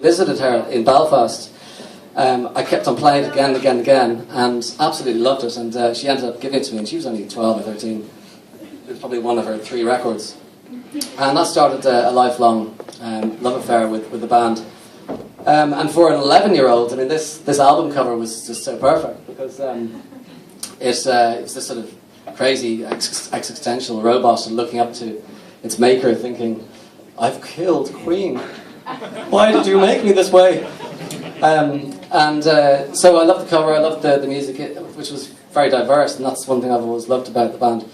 Visited her in Belfast. I kept on playing it again and again and again, and absolutely loved it. And she ended up giving it to me, and she was only 12 or 13. It was probably one of her 3 records. And that started a lifelong love affair with the band. And for an 11-year-old, I mean, this album cover was just so perfect, because it's this sort of crazy existential robot looking up to its maker, thinking, "I've killed Queen. Why did you make me this way?" So I loved the cover, I loved the music, which was very diverse, and that's one thing I've always loved about the band.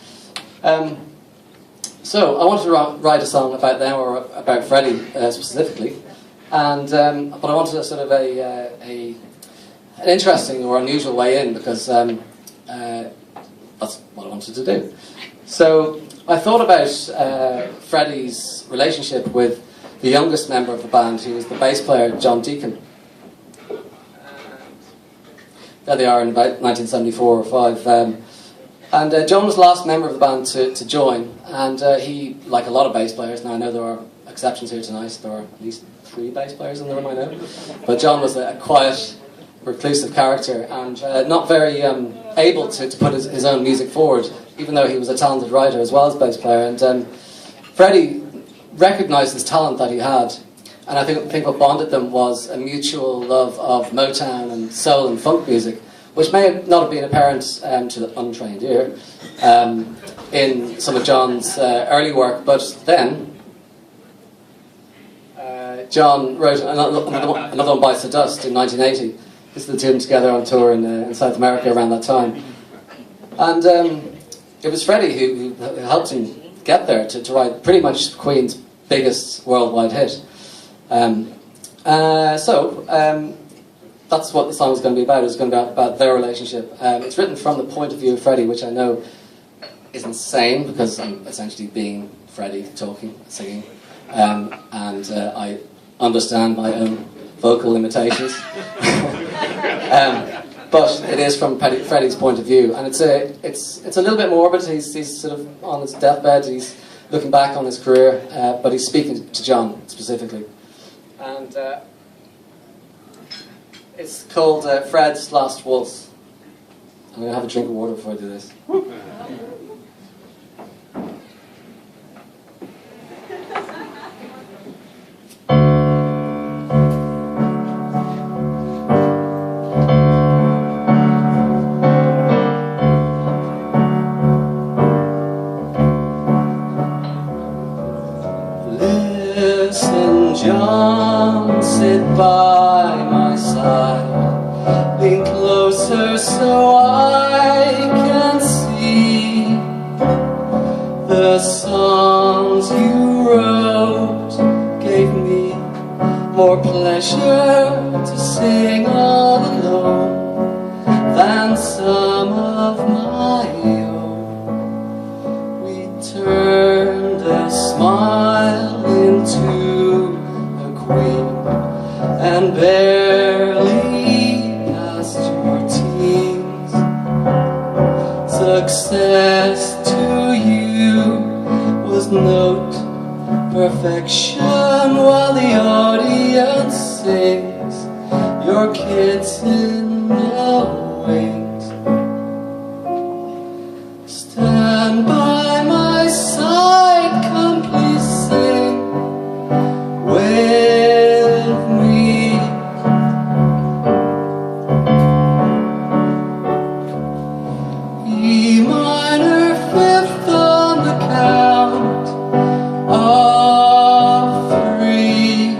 So I wanted to write a song about them, or about Freddie specifically, and but I wanted a sort of an interesting or unusual way in, because that's what I wanted to do. So I thought about Freddie's relationship with the youngest member of the band, who was the bass player, John Deacon. There they are in about 1974 or 5. And John was the last member of the band to join, and he, like a lot of bass players, now I know there are exceptions here tonight, there are at least 3 bass players in the room I know, but John was a quiet, reclusive character, and not very able to put his own music forward, even though he was a talented writer as well as bass player. And Freddie recognised this talent that he had, and I think what bonded them was a mutual love of Motown and soul and funk music, which may not have been apparent to the untrained ear in some of John's early work, but then John wrote another one, Bites the Dust, in 1980. This is the two of them together on tour in South America around that time. And it was Freddie who helped him get there to write pretty much Queen's biggest worldwide hit. That's what the song is going to be about. It's going to be about their relationship. It's written from the point of view of Freddie, which I know is insane, because I'm essentially being Freddie, talking, singing, and I understand my own vocal limitations. But it is from Freddie's point of view, and it's a little bit morbid. He's sort of on his deathbed. He's looking back on his career, but he's speaking to John specifically. And it's called Fred's Last Waltz. I'm going to have a drink of water before I do this. Listen, John, sit by my side, lean closer so I can see the songs you wrote. Gave me more pleasure to sing all alone than some of my own. We turned a smile into a queen, and barely past your teens. Success to you was note perfection, while the audience sings your kids in the wings. Stand by my side, come please sing with me. E minor fifth on the count of 3.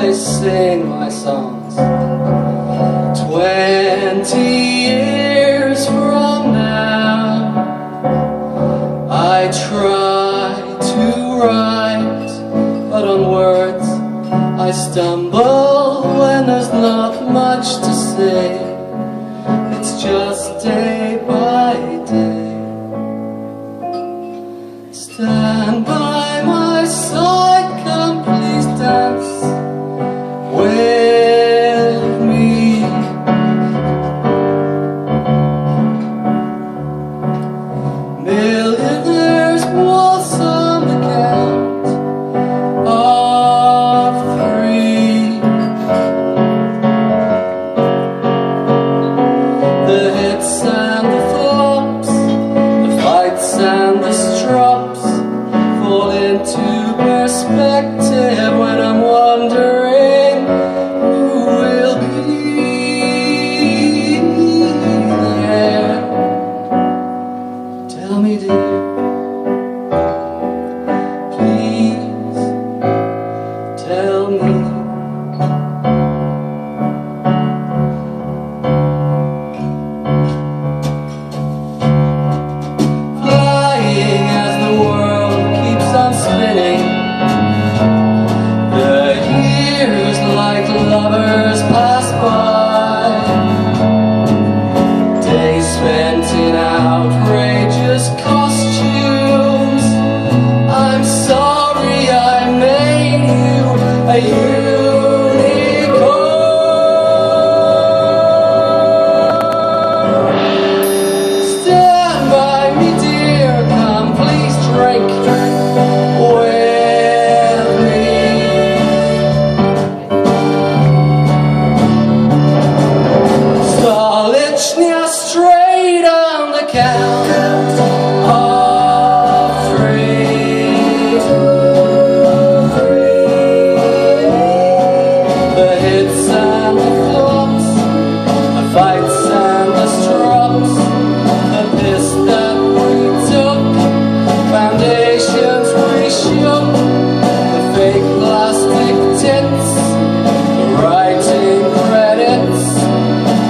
always sing my songs. 20 years from now, I try to write, but on words I stumble when there's not much to say. It's just day by day. Stand by my side, come please dance with me. Millionaires waltz on the count of 3. The hits and the flops, the fights and the strops fall into perspective when I'm wondering who will be there. Tell me, dear, please tell me. Flying as the world keeps on spinning, the years like lovers pass by. Days spent in outrageous costumes. I'm sorry I made you a unicorn. Stand by me, dear, come please drink with me. Stolicznia straight on the count of 3. The hits and the flops, the fights and the strops, the piss that we took, foundations we shook, the fake plastic tints, the writing credits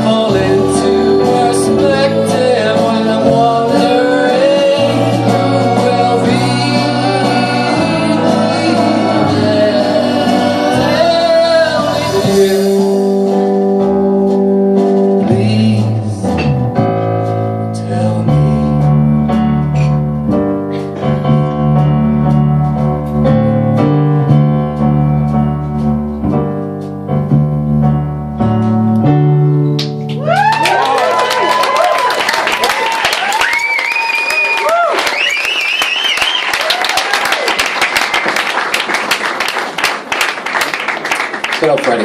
fall into perspective when I'm wondering who will be there. Please tell me. Good old Freddie.